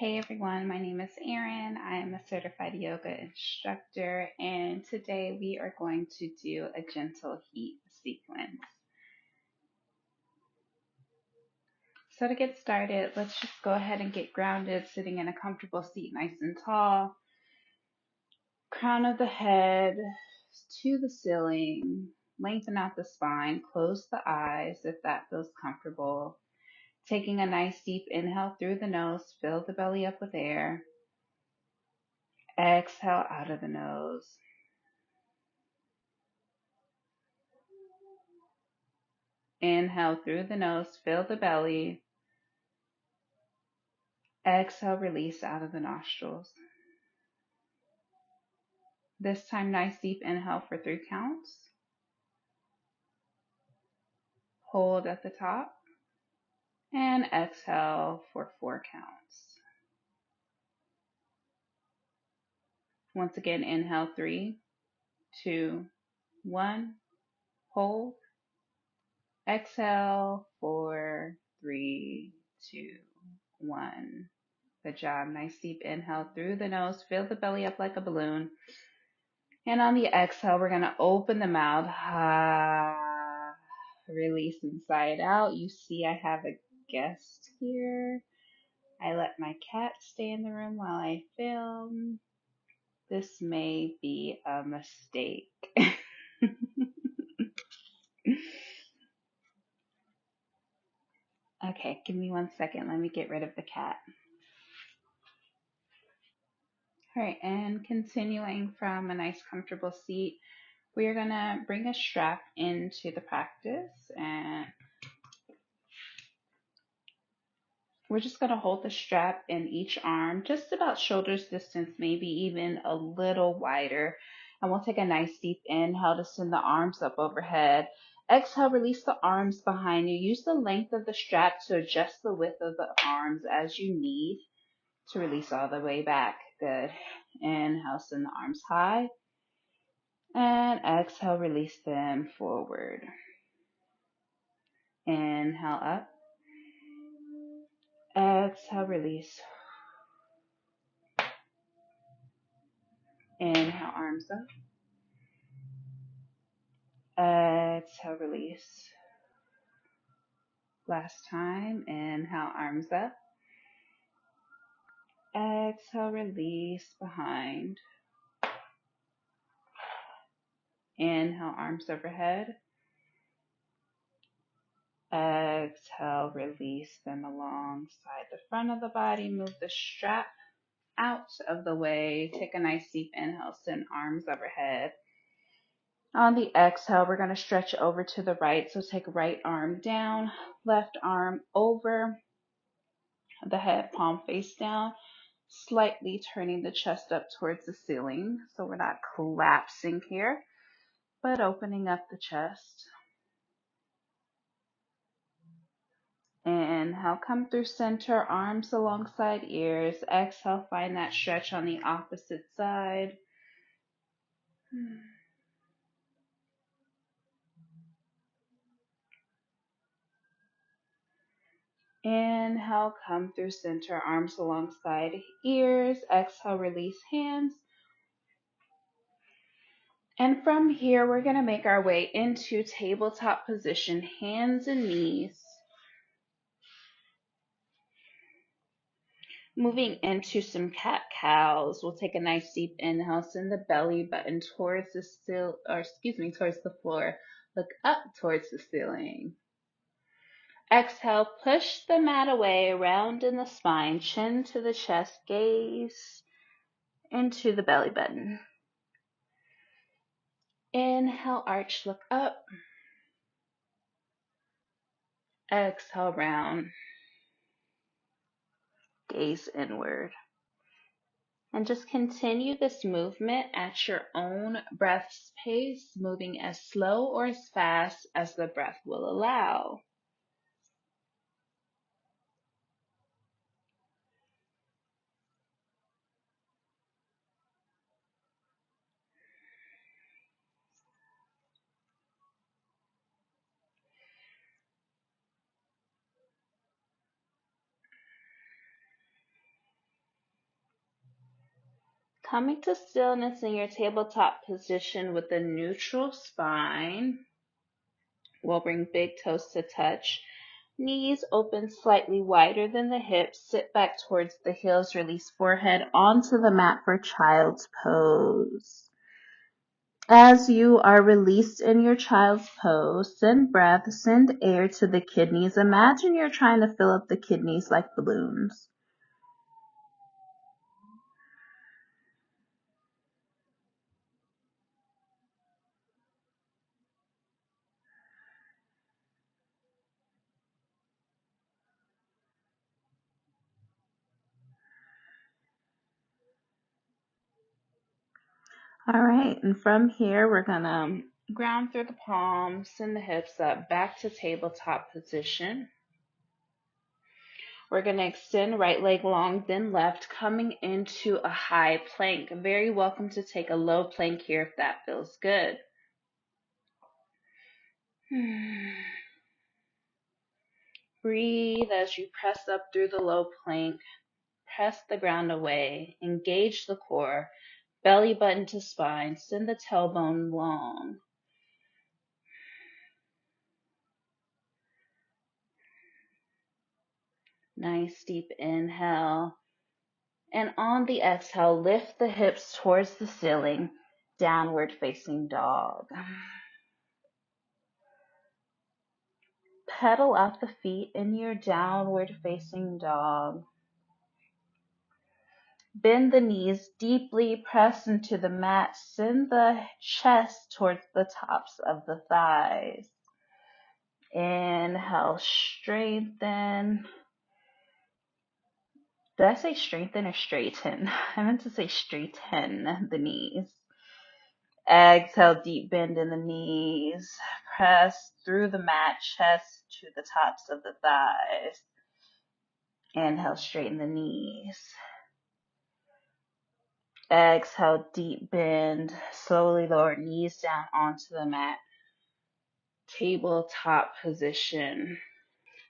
Hey everyone, my name is Erin. I am a certified yoga instructor, and today we are going to do a gentle heat sequence. So, to get started, let's just go ahead and get grounded, sitting in a comfortable seat, nice and tall. Crown of the head to the ceiling, lengthen out the spine, close the eyes if that feels comfortable. Taking a nice deep inhale through the nose, fill the belly up with air. Exhale out of the nose. Inhale through the nose, fill the belly. Exhale, release out of the nostrils. This time, nice deep inhale for 3 counts. Hold at the top. And exhale for 4 counts. Once again, inhale 3, 2, 1. Hold. Exhale 4, 3, 2, 1. Good job. Nice deep inhale through the nose. Fill the belly up like a balloon. And on the exhale, we're going to open the mouth. Release inside out. You see, I have a guest here. I let my cat stay in the room while I film. This may be a mistake. Okay, give me 1 second. Let me get rid of the cat. All right, and continuing from a nice comfortable seat, we are going to bring a strap into the practice, and we're just going to hold the strap in each arm just about shoulder's distance, maybe even a little wider. And we'll take a nice deep inhale to send the arms up overhead. Exhale, release the arms behind you. Use the length of the strap to adjust the width of the arms as you need to release all the way back. Good. Inhale, send the arms high. And exhale, release them forward. Inhale up. Exhale, release. Inhale, arms up. Exhale, release. Last time. Inhale, arms up. Exhale, release behind. Inhale, arms overhead. Exhale, release them alongside the front of the body. Move the strap out of the way. Take a nice deep inhale, send arms overhead. On the exhale, we're going to stretch over to the right. So take right arm down, left arm over the head, palm face down, slightly turning the chest up towards the ceiling. So we're not collapsing here, but opening up the chest. Inhale, come through center, arms alongside ears. Exhale, find that stretch on the opposite side. Inhale, come through center, arms alongside ears. Exhale, release hands. And from here, we're going to make our way into tabletop position, hands and knees. Moving into some cat-cows, we'll take a nice deep inhale, send the belly button towards towards the floor. Look up towards the ceiling. Exhale, push the mat away, round in the spine, chin to the chest, gaze into the belly button. Inhale, arch, look up. Exhale, round, gaze inward. And just continue this movement at your own breath's pace, moving as slow or as fast as the breath will allow. Coming to stillness in your tabletop position with a neutral spine. We'll bring big toes to touch. Knees open slightly wider than the hips. Sit back towards the heels. Release forehead onto the mat for child's pose. As you are released in your child's pose, send breath, send air to the kidneys. Imagine you're trying to fill up the kidneys like balloons. All right, and from here, we're gonna ground through the palms, send the hips up, back to tabletop position. We're gonna extend right leg long, then left, coming into a high plank. Very welcome to take a low plank here if that feels good. Breathe as you press up through the low plank. Press the ground away. Engage the core. Belly button to spine. Send the tailbone long. Nice deep inhale. And on the exhale, lift the hips towards the ceiling. Downward facing dog. Pedal out the feet in your downward facing dog. Bend the knees deeply, press into the mat. Send the chest towards the tops of the thighs. Inhale, straighten. Did I say strengthen or straighten? I meant to say straighten the knees. Exhale, deep bend in the knees. Press through the mat, chest to the tops of the thighs. Inhale, straighten the knees. Exhale, deep bend. Slowly lower knees down onto the mat. Tabletop position.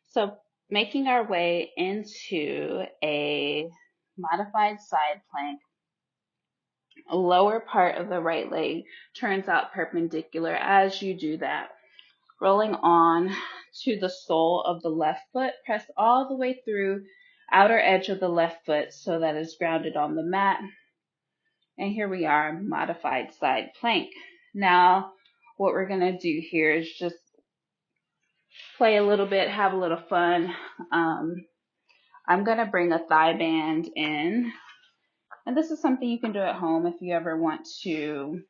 So making our way into a modified side plank. Lower part of the right leg turns out perpendicular as you do that. Rolling on to the sole of the left foot, press all the way through outer edge of the left foot so that it's grounded on the mat. And here we are, modified side plank. Now, what we're gonna do here is just play a little bit, have a little fun. I'm gonna bring a thigh band in. And this is something you can do at home if you ever want to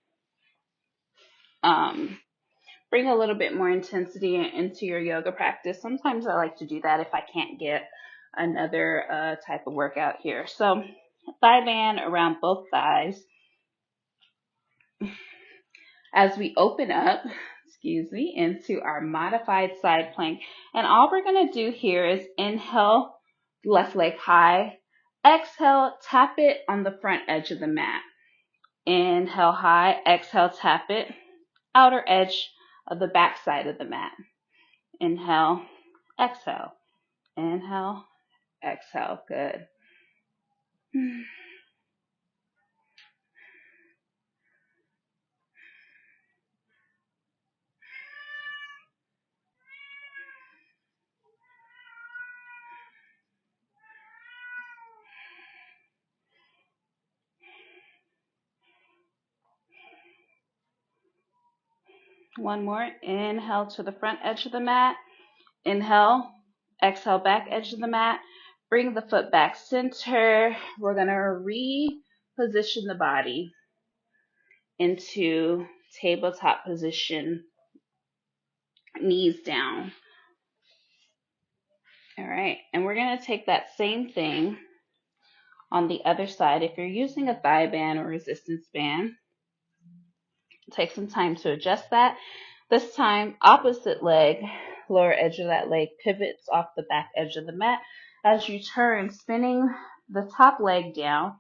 bring a little bit more intensity into your yoga practice. Sometimes I like to do that if I can't get another type of workout here. So thigh band around both thighs. As we open up, into our modified side plank. And all we're going to do here is inhale, left leg high. Exhale, tap it on the front edge of the mat. Inhale high, exhale, tap it. Outer edge of the back side of the mat. Inhale, exhale. Inhale, exhale. Good. One more. Inhale to the front edge of the mat. Inhale, exhale, back edge of the mat. Bring the foot back center. We're going to reposition the body into tabletop position, knees down. All right, and we're going to take that same thing on the other side. If you're using a thigh band or resistance band, take some time to adjust that. This time, opposite leg, lower edge of that leg pivots off the back edge of the mat. As you turn, spinning the top leg down,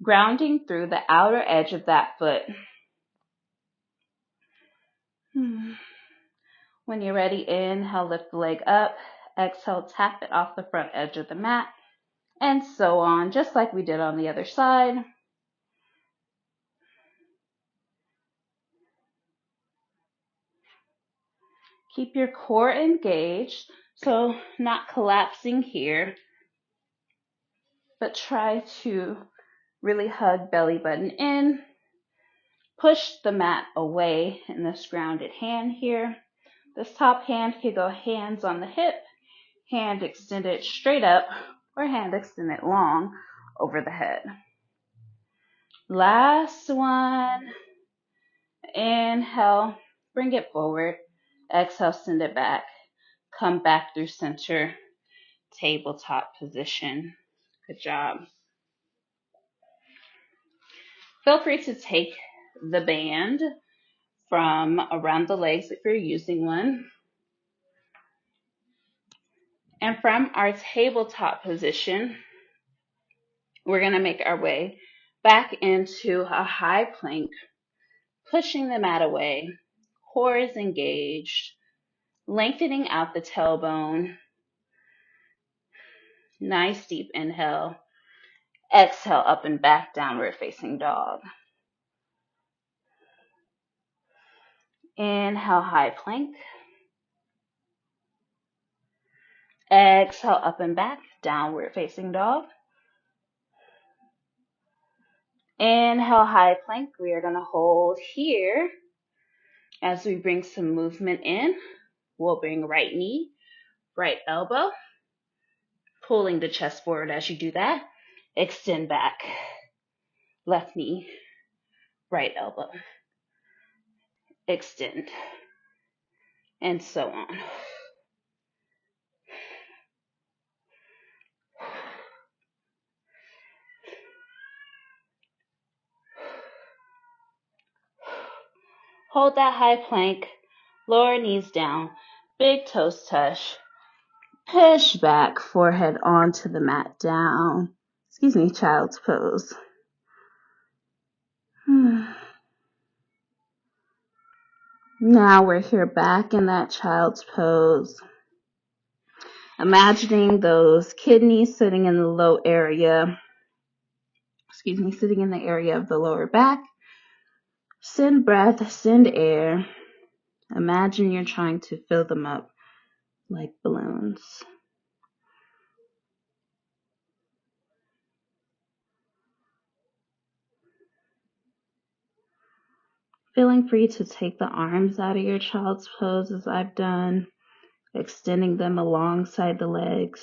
grounding through the outer edge of that foot. When you're ready, inhale, lift the leg up. Exhale, tap it off the front edge of the mat. And so on, just like we did on the other side. Keep your core engaged, so not collapsing here, but try to really hug belly button in. Push the mat away in this grounded hand here. This top hand can go hands on the hip, hand extended straight up, or hand extended long over the head. Last one. Inhale, bring it forward. Exhale, send it back. Come back through center, tabletop position. Good job. Feel free to take the band from around the legs if you're using one. And from our tabletop position, we're going to make our way back into a high plank, pushing the mat away. Core is engaged, lengthening out the tailbone. Nice deep inhale. Exhale, up and back, downward facing dog. Inhale, high plank. Exhale, up and back, downward facing dog. Inhale, high plank. We are going to hold here. As we bring some movement in, we'll bring right knee, right elbow, pulling the chest forward as you do that. Extend back. Left knee, right elbow. Extend. And so on. Hold that high plank. Lower knees down. Big toes touch. Push back, forehead onto the mat, down. Child's pose. Now we're here back in that child's pose. Imagining those kidneys sitting in the low area, sitting in the area of the lower back. Send breath, send air. Imagine you're trying to fill them up like balloons. Feeling free to take the arms out of your child's pose as I've done, extending them alongside the legs.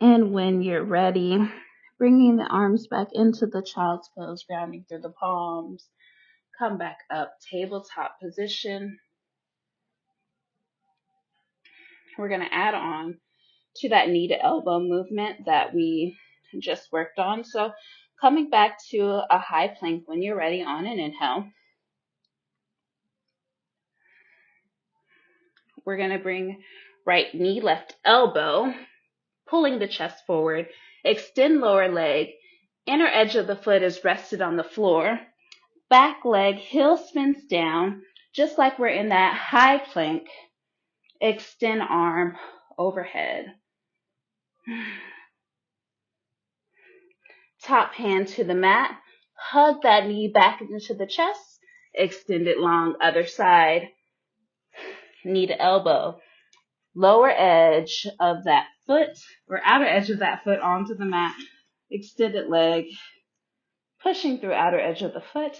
And when you're ready, bringing the arms back into the child's pose, grounding through the palms. Come back up, tabletop position. We're going to add on to that knee to elbow movement that we just worked on. So coming back to a high plank when you're ready on an inhale. We're going to bring right knee, left elbow, pulling the chest forward. Extend lower leg. Inner edge of the foot is rested on the floor. Back leg, heel spins down, just like we're in that high plank. Extend arm overhead. Top hand to the mat. Hug that knee back into the chest. Extend it long, other side. Knee to elbow. Lower edge of that foot, or outer edge of that foot onto the mat. Extended leg. Pushing through outer edge of the foot.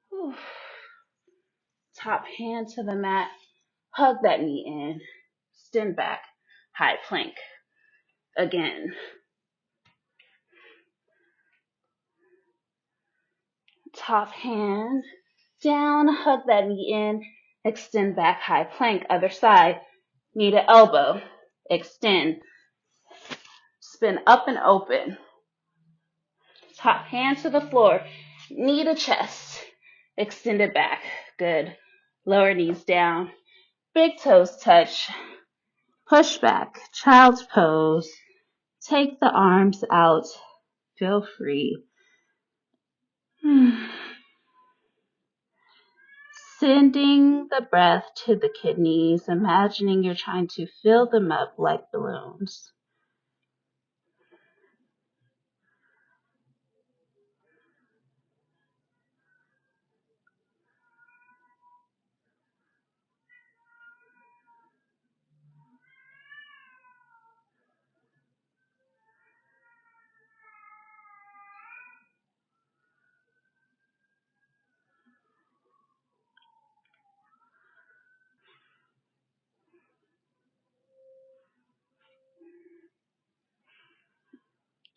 Whew. Top hand to the mat. Hug that knee in. Extend back. High plank. Again. Top hand down. Hug that knee in. Extend back. High plank. Other side. Knee to elbow. Extend. Spin up and open. Top hand to the floor. Knee to chest. Extend it back. Good. Lower knees down. Big toes touch. Push back. Child's pose. Take the arms out. Feel free. Sending the breath to the kidneys, imagining you're trying to fill them up like balloons.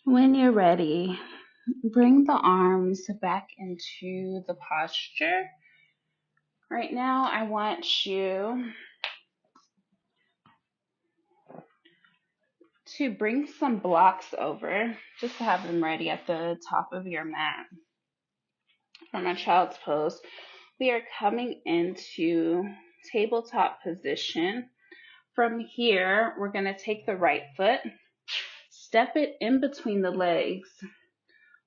When you're ready, bring the arms back into the posture. Right now, I want you to bring some blocks over, just to have them ready at the top of your mat. From our child's pose, we are coming into tabletop position. From here, we're going to take the right foot, step it in between the legs.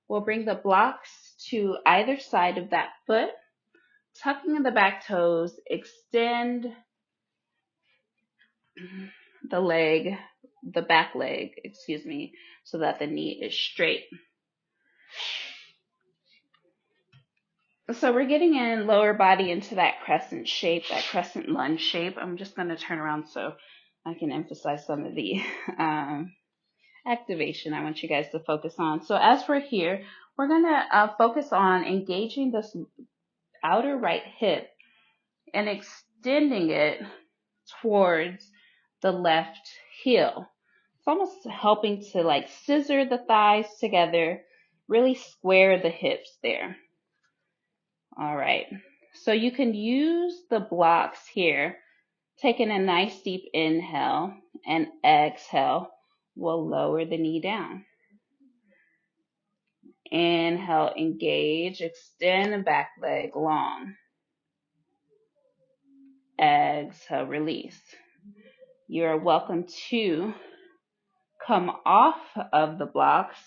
We'll bring the blocks to either side of that foot, tucking in the back toes, extend the back leg, so that the knee is straight. So we're getting in lower body into that crescent shape, that crescent lunge shape. I'm just going to turn around so I can emphasize some of the activation I want you guys to focus on. So as we're here, we're going to focus on engaging this outer right hip and extending it towards the left heel. It's almost helping to like scissor the thighs together, really square the hips there. All right. So you can use the blocks here, taking a nice deep inhale and exhale. We'll lower the knee down. Inhale, engage, extend the back leg long. Exhale, release. You are welcome to come off of the blocks.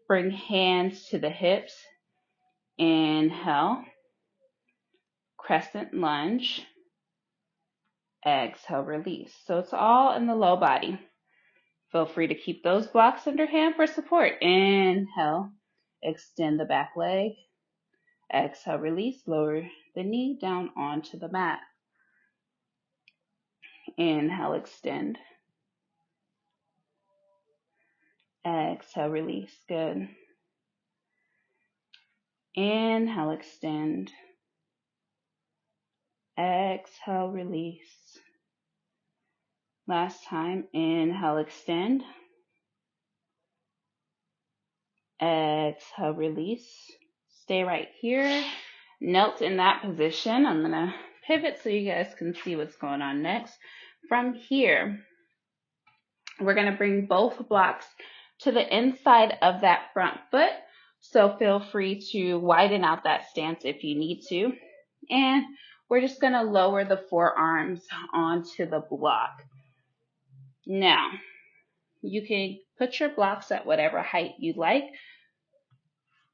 Bring hands to the hips. Inhale, crescent lunge. Exhale, release. So it's all in the low body. Feel free to keep those blocks under hand for support. Inhale, extend the back leg. Exhale, release. Lower the knee down onto the mat. Inhale, extend. Exhale, release. Good. Inhale, extend. Exhale, release. Last time. Inhale, extend. Exhale, release. Stay right here. Knelt in that position. I'm going to pivot so you guys can see what's going on next. From here, we're going to bring both blocks to the inside of that front foot. So feel free to widen out that stance if you need to. And we're just going to lower the forearms onto the block. Now, you can put your blocks at whatever height you like.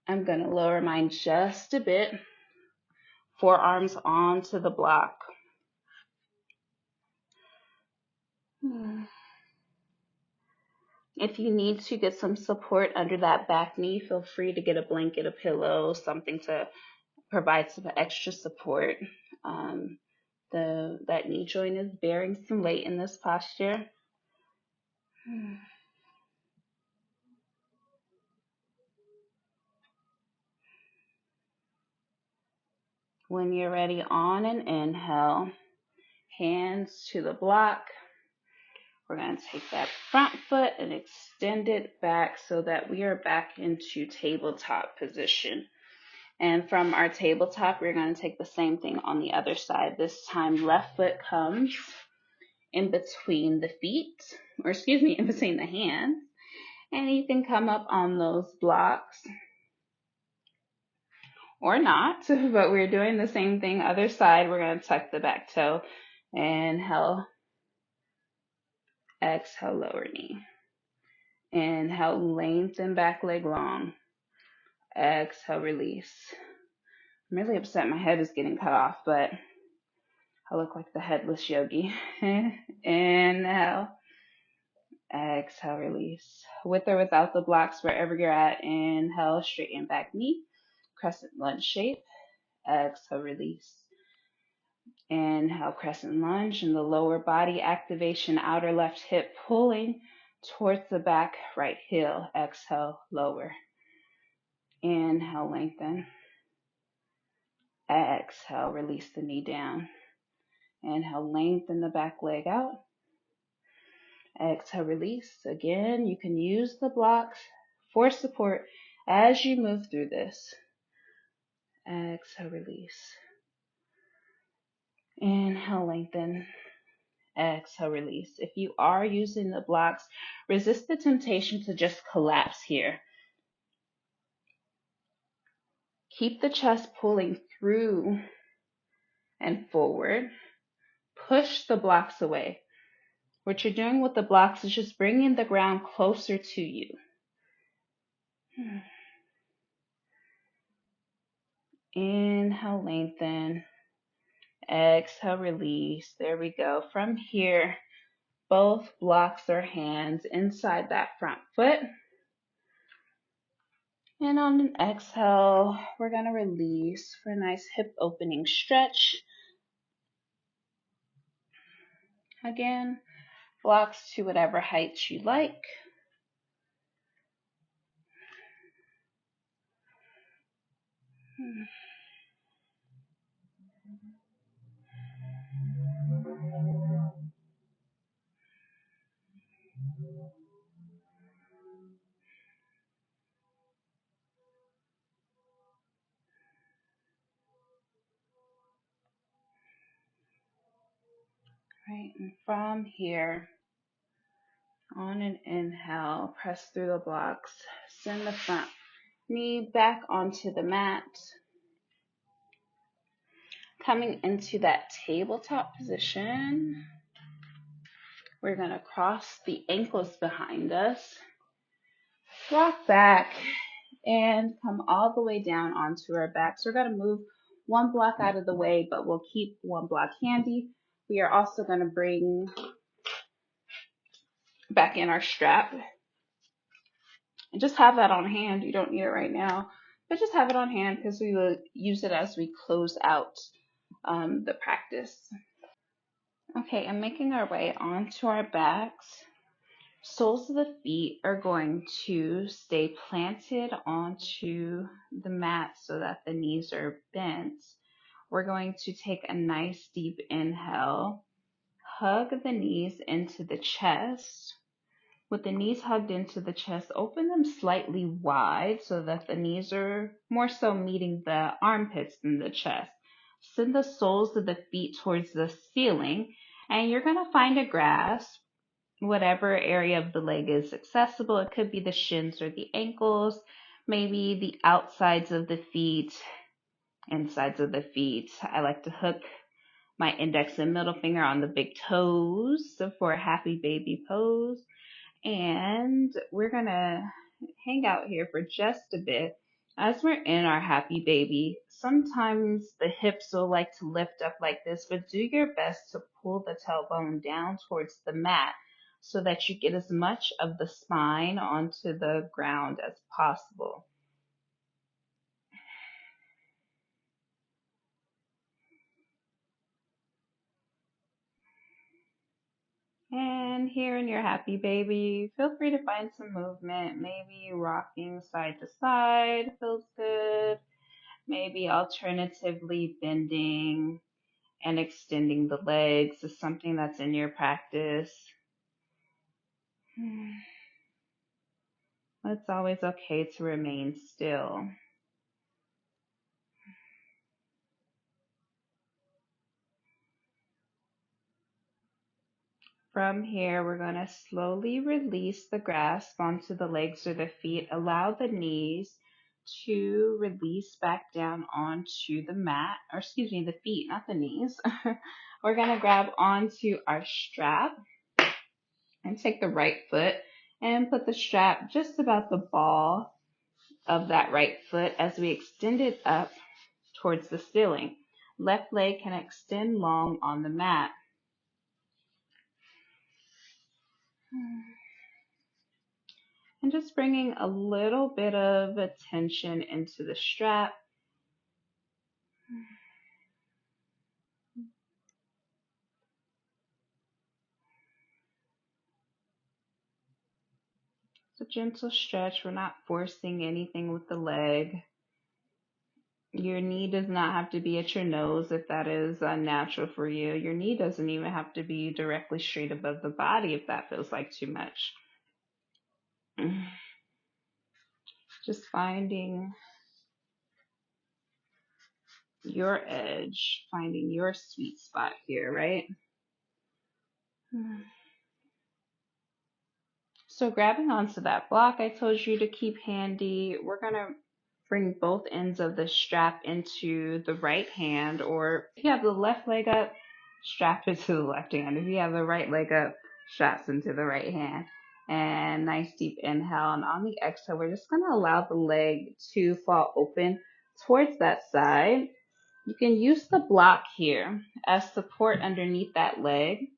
I'm going to lower mine just a bit. Forearms onto the block. If you need to get some support under that back knee, feel free to get a blanket, a pillow, something to provide some extra support. That knee joint is bearing some weight in this posture. When you're ready, on an inhale, hands to the block. We're going to take that front foot and extend it back so that we are back into tabletop position. And from our tabletop, we're going to take the same thing on the other side. This time, left foot comes in between the feet, in between the hands. And you can come up on those blocks or not, but we're doing the same thing. Other side, we're going to tuck the back toe. Inhale, exhale, lower knee. Inhale, lengthen back leg long. Exhale, release. I'm really upset my head is getting cut off, but I look like the headless yogi. Inhale. Exhale, release. With or without the blocks, wherever you're at. Inhale, straighten back knee. Crescent lunge shape. Exhale, release. Inhale, crescent lunge in the lower body activation, outer left hip pulling towards the back right heel. Exhale, lower. Inhale, lengthen. Exhale, release the knee down. Inhale, lengthen the back leg out. Exhale, release. Again, you can use the blocks for support as you move through this. Exhale, release. Inhale, lengthen. Exhale, release. If you are using the blocks, resist the temptation to just collapse here. Keep the chest pulling through and forward. Push the blocks away. What you're doing with the blocks is just bringing the ground closer to you. Inhale, lengthen. Exhale, release. There we go. From here, both blocks or hands inside that front foot. And on an exhale, we're going to release for a nice hip opening stretch. Again, blocks to whatever height you like. Right, and from here, on an inhale, press through the blocks, send the front knee back onto the mat. Coming into that tabletop position, we're going to cross the ankles behind us, rock back, and come all the way down onto our backs. We're going to move one block out of the way, but we'll keep one block handy. We are also going to bring back in our strap. And just have that on hand. You don't need it right now, but just have it on hand because we will use it as we close out the practice. Okay, and making our way onto our backs. Soles of the feet are going to stay planted onto the mat so that the knees are bent. We're going to take a nice deep inhale, hug the knees into the chest. With the knees hugged into the chest, open them slightly wide so that the knees are more so meeting the armpits than the chest. Send the soles of the feet towards the ceiling, and you're going to find a grasp, whatever area of the leg is accessible. It could be the shins or the ankles, maybe the outsides of the feet, insides of the feet. I like to hook my index and middle finger on the big toes for a happy baby pose. And we're going to hang out here for just a bit. As we're in our happy baby, sometimes the hips will like to lift up like this, but do your best to pull the tailbone down towards the mat so that you get as much of the spine onto the ground as possible. And here in your happy baby, feel free to find some movement. Maybe rocking side to side feels good. Maybe alternatively bending and extending the legs is something that's in your practice. It's always okay to remain still. From here, we're going to slowly release the grasp onto the legs or the feet. Allow the knees to release back down onto the mat, or excuse me, the feet, not the knees. We're going to grab onto our strap and take the right foot and put the strap just about the ball of that right foot as we extend it up towards the ceiling. Left leg can extend long on the mat. And just bringing a little bit of attention into the strap. It's a gentle stretch. We're not forcing anything with the leg. Your knee does not have to be at your nose if that is unnatural for you. Your knee doesn't even have to be directly straight above the body if that feels like too much. Just finding your edge, finding your sweet spot here, right? So grabbing onto that block I told you to keep handy, we're going to bring both ends of the strap into the right hand, or if you have the left leg up, strap it to the left hand. If you have the right leg up, straps into the right hand. And nice deep inhale, and on the exhale, we're just going to allow the leg to fall open towards that side. You can use the block here as support underneath that leg,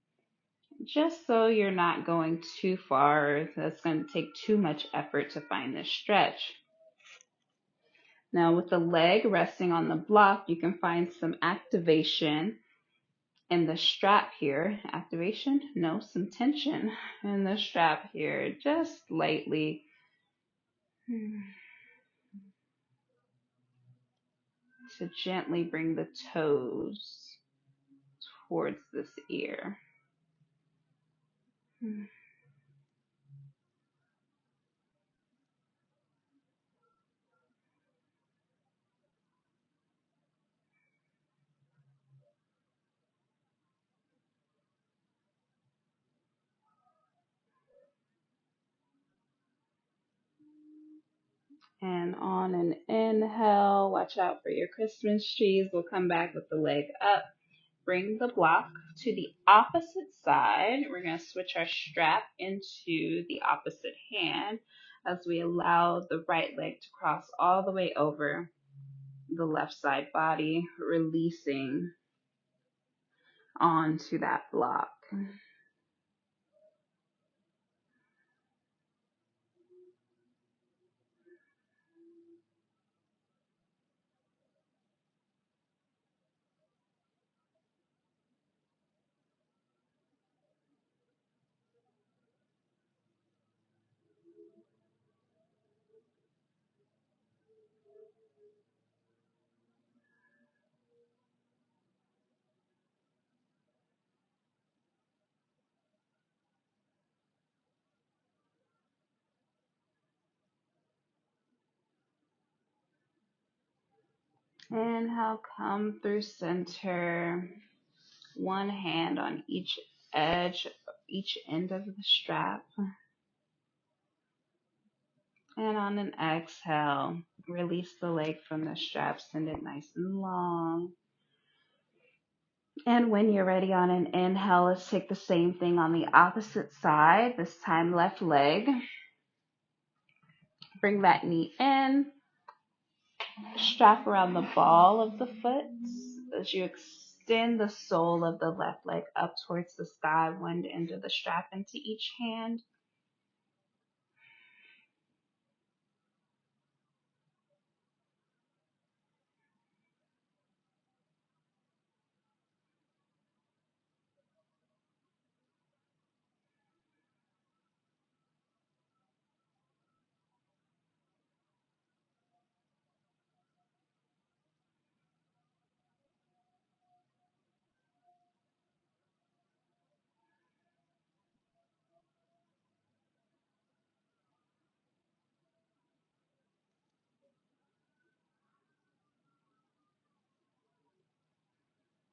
just so you're not going too far. That's going to take too much effort to find this stretch. Now with the leg resting on the block, you can find some activation in the strap here. Activation? No, some tension in the strap here, just lightly. To gently bring the toes towards this ear. And on an inhale, watch out for your Christmas trees. We'll come back with the leg up. Bring the block to the opposite side. We're going to switch our strap into the opposite hand as we allow the right leg to cross all the way over the left side body, releasing onto that block. Inhale, come through center. One hand on each edge, each end of the strap. And on an exhale, release the leg from the strap, send it nice and long. And when you're ready on an inhale, let's take the same thing on the opposite side, this time left leg. Bring that knee in, strap around the ball of the foot as you extend the sole of the left leg up towards the sky, one end of the strap into each hand.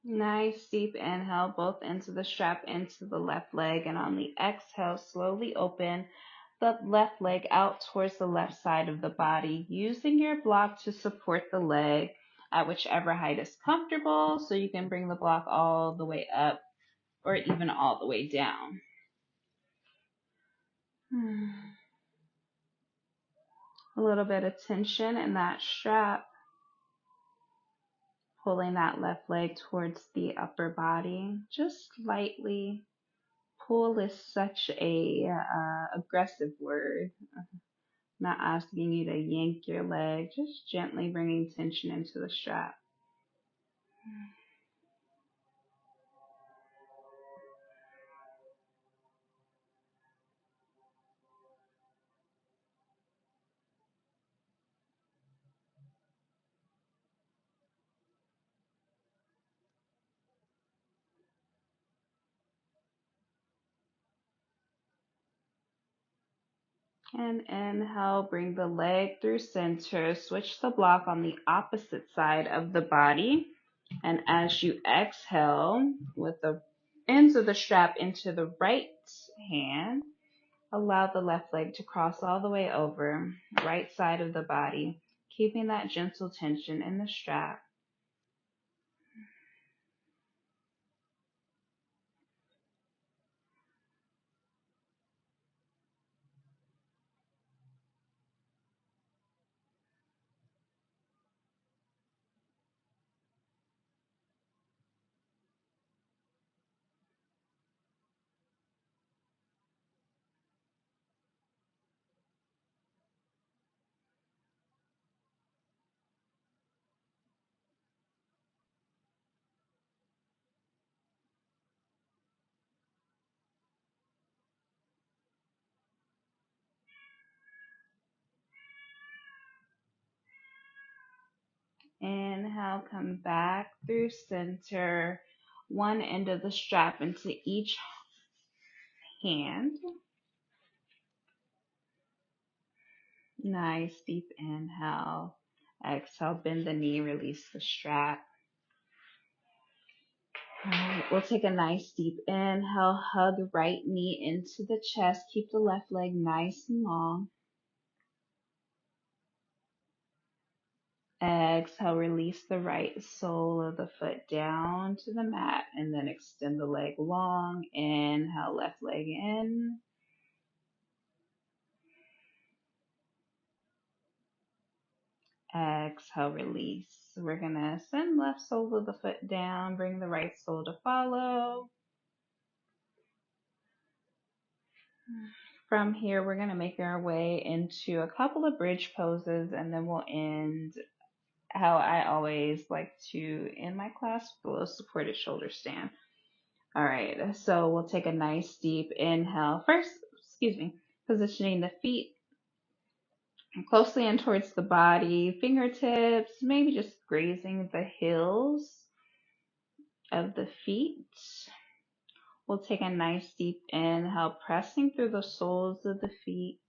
Nice deep inhale, both ends of the strap into the left leg, and on the exhale, slowly open the left leg out towards the left side of the body, using your block to support the leg at whichever height is comfortable, so you can bring the block all the way up or even all the way down. A little bit of tension in that strap. Pulling that left leg towards the upper body. Just lightly. Pull is such a aggressive word. Not asking you to yank your leg, just gently bringing tension into the strap. And inhale, bring the leg through center. Switch the block on the opposite side of the body. And as you exhale, with the ends of the strap into the right hand, allow the left leg to cross all the way over, right side of the body, keeping that gentle tension in the strap. Inhale, come back through center, one end of the strap into each hand. Nice, deep inhale. Exhale, bend the knee, release the strap. All right, we'll take a nice deep inhale, hug right knee into the chest. Keep the left leg nice and long. Exhale, release the right sole of the foot down to the mat and then extend the leg long. Inhale, left leg in. Exhale, release. We're going to send left sole of the foot down, bring the right sole to follow. From here, we're going to make our way into a couple of bridge poses, and then we'll end how I always like to end my class, with a supported shoulder stand. All right, so we'll take a nice deep inhale. First, positioning the feet closely in towards the body, fingertips, maybe just grazing the heels of the feet. We'll take a nice deep inhale, pressing through the soles of the feet,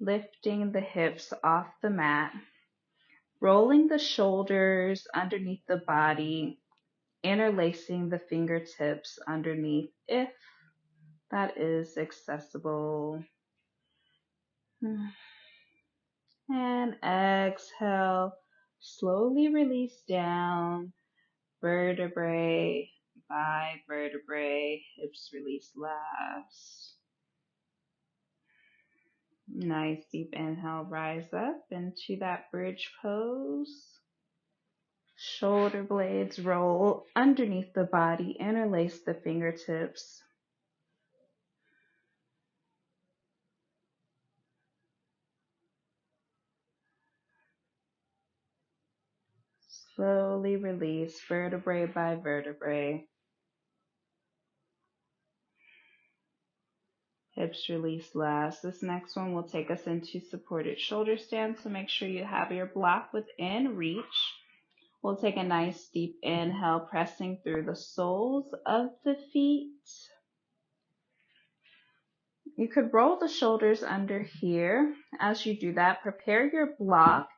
lifting the hips off the mat, rolling the shoulders underneath the body, interlacing the fingertips underneath if that is accessible. And exhale, slowly release down, vertebrae by vertebrae, hips release last. Nice deep inhale, rise up into that bridge pose. Shoulder blades roll underneath the body, interlace the fingertips. Slowly release vertebrae by vertebrae. Hips release last. This next one will take us into supported shoulder stand, so make sure you have your block within reach. We'll take a nice deep inhale, pressing through the soles of the feet. You could roll the shoulders under here. As you do that, prepare your block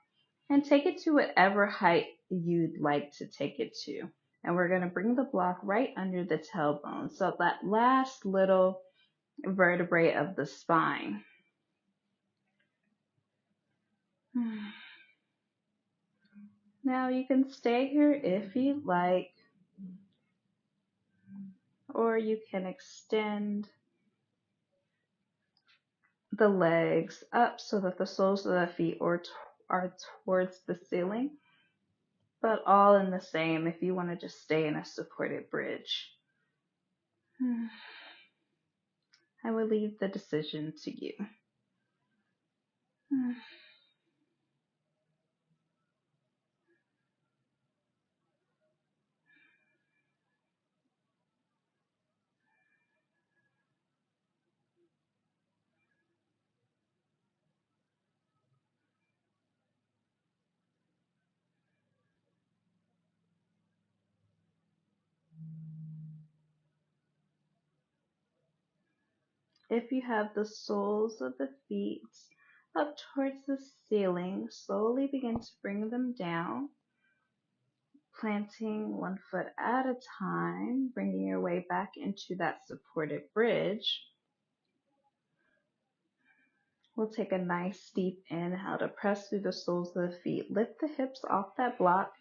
and take it to whatever height you'd like to take it to. And we're going to bring the block right under the tailbone, so that last little vertebrae of the spine. Now you can stay here if you'd like, or you can extend the legs up so that the soles of the feet are towards the ceiling. but all in the same if you want to just stay in a supported bridge. I will leave the decision to you. If you have the soles of the feet up towards the ceiling, slowly begin to bring them down, planting one foot at a time, bringing your way back into that supported bridge. We'll take a nice deep inhale to press through the soles of the feet. Lift the hips off that block,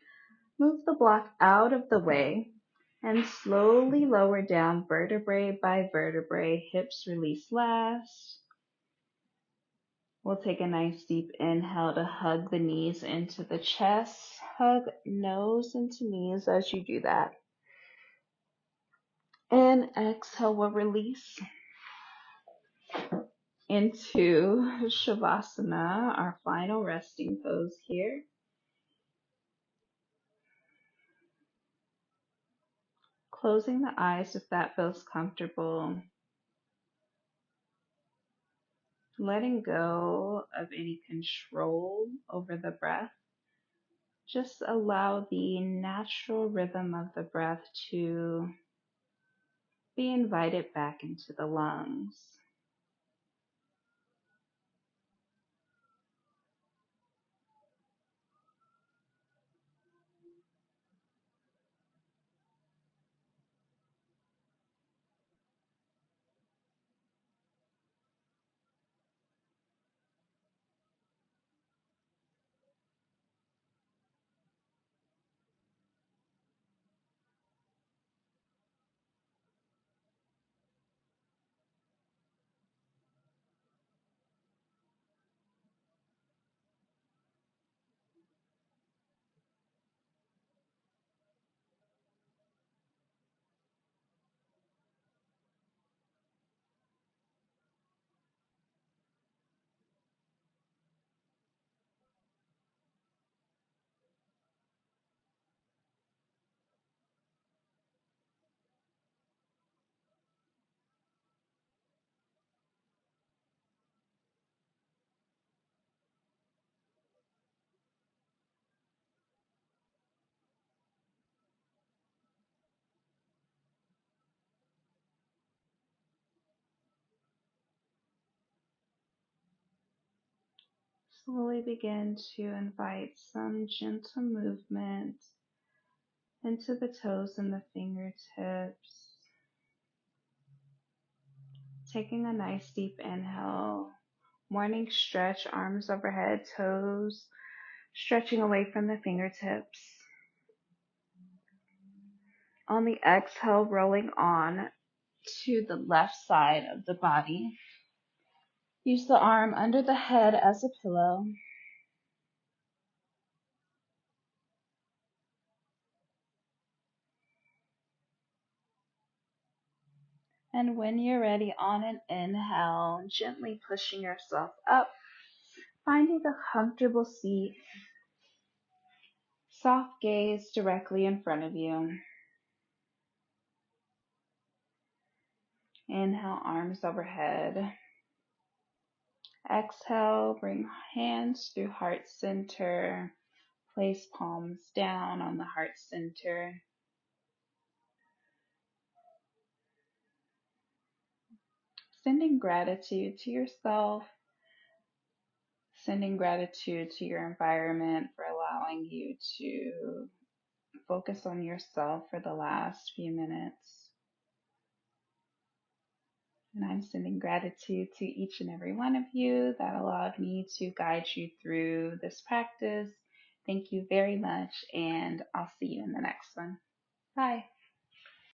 move the block out of the way, and slowly lower down vertebrae by vertebrae. Hips release last. We'll take a nice deep inhale to hug the knees into the chest. Hug nose into knees as you do that. And exhale, we'll release into Shavasana, our final resting pose here. Closing the eyes if that feels comfortable. Letting go of any control over the breath. Just allow the natural rhythm of the breath to be invited back into the lungs. Slowly begin to invite some gentle movement into the toes and the fingertips. Taking a nice deep inhale. Morning stretch, arms overhead, toes stretching away from the fingertips. On the exhale, rolling on to the left side of the body. Use the arm under the head as a pillow. And when you're ready, on an inhale, gently pushing yourself up, finding a comfortable seat. Soft gaze directly in front of you. Inhale, arms overhead. Exhale, bring hands through heart center. Place palms down on the heart center. Sending gratitude to yourself. Sending gratitude to your environment for allowing you to focus on yourself for the last few minutes. And I'm sending gratitude to each and every one of you that allowed me to guide you through this practice. Thank you very much, and I'll see you in the next one. Bye.